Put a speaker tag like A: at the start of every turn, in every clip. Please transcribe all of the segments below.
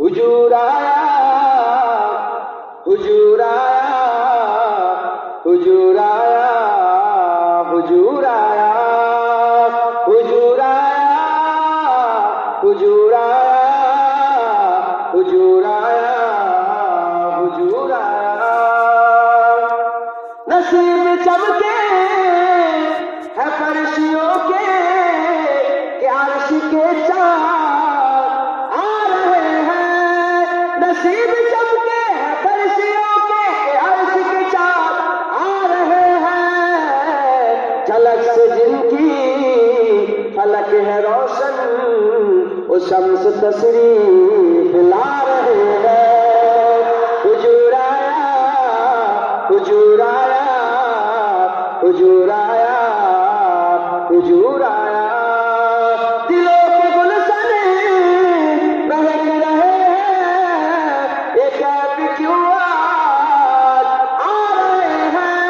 A: हुजूर आया, हुजूर आया, हुजूर आया, हुजूर आया, हुजूर आया, हुजूर आया, हुजूर आया, हुजूर आया। नसीब चमके है फर्शियों के अर्श के चाँद आ रहे हैं। नसीब चमके है फर्शियों के अर्श के चाँद आ रहे हैं। झलक से जिनकी फलक है रोशन, वो शम्स तशरीफ ला रहे हैं। हुजूर आया, हुजूर आया, हुजूर आया, हुजूर आया। दिलों के गुलशन महक रहे हैं, ये कैफ क्यों आज आ रहे हैं।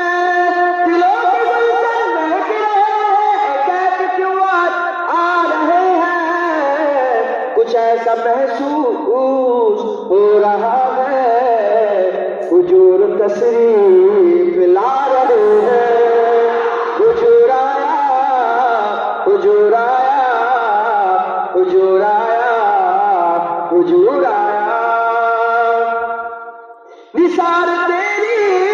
A: दिलों के गुलशन महक रहे हैं, ये कैफ क्यों आज आ रहे हैं। कुछ ऐसा महसूस हो रहा है, हुजूर तशरीफ ला रहे हैं। हुजूर आया, हुजूर आया, हुजूर आया, हुजूर आया। निसार तेरी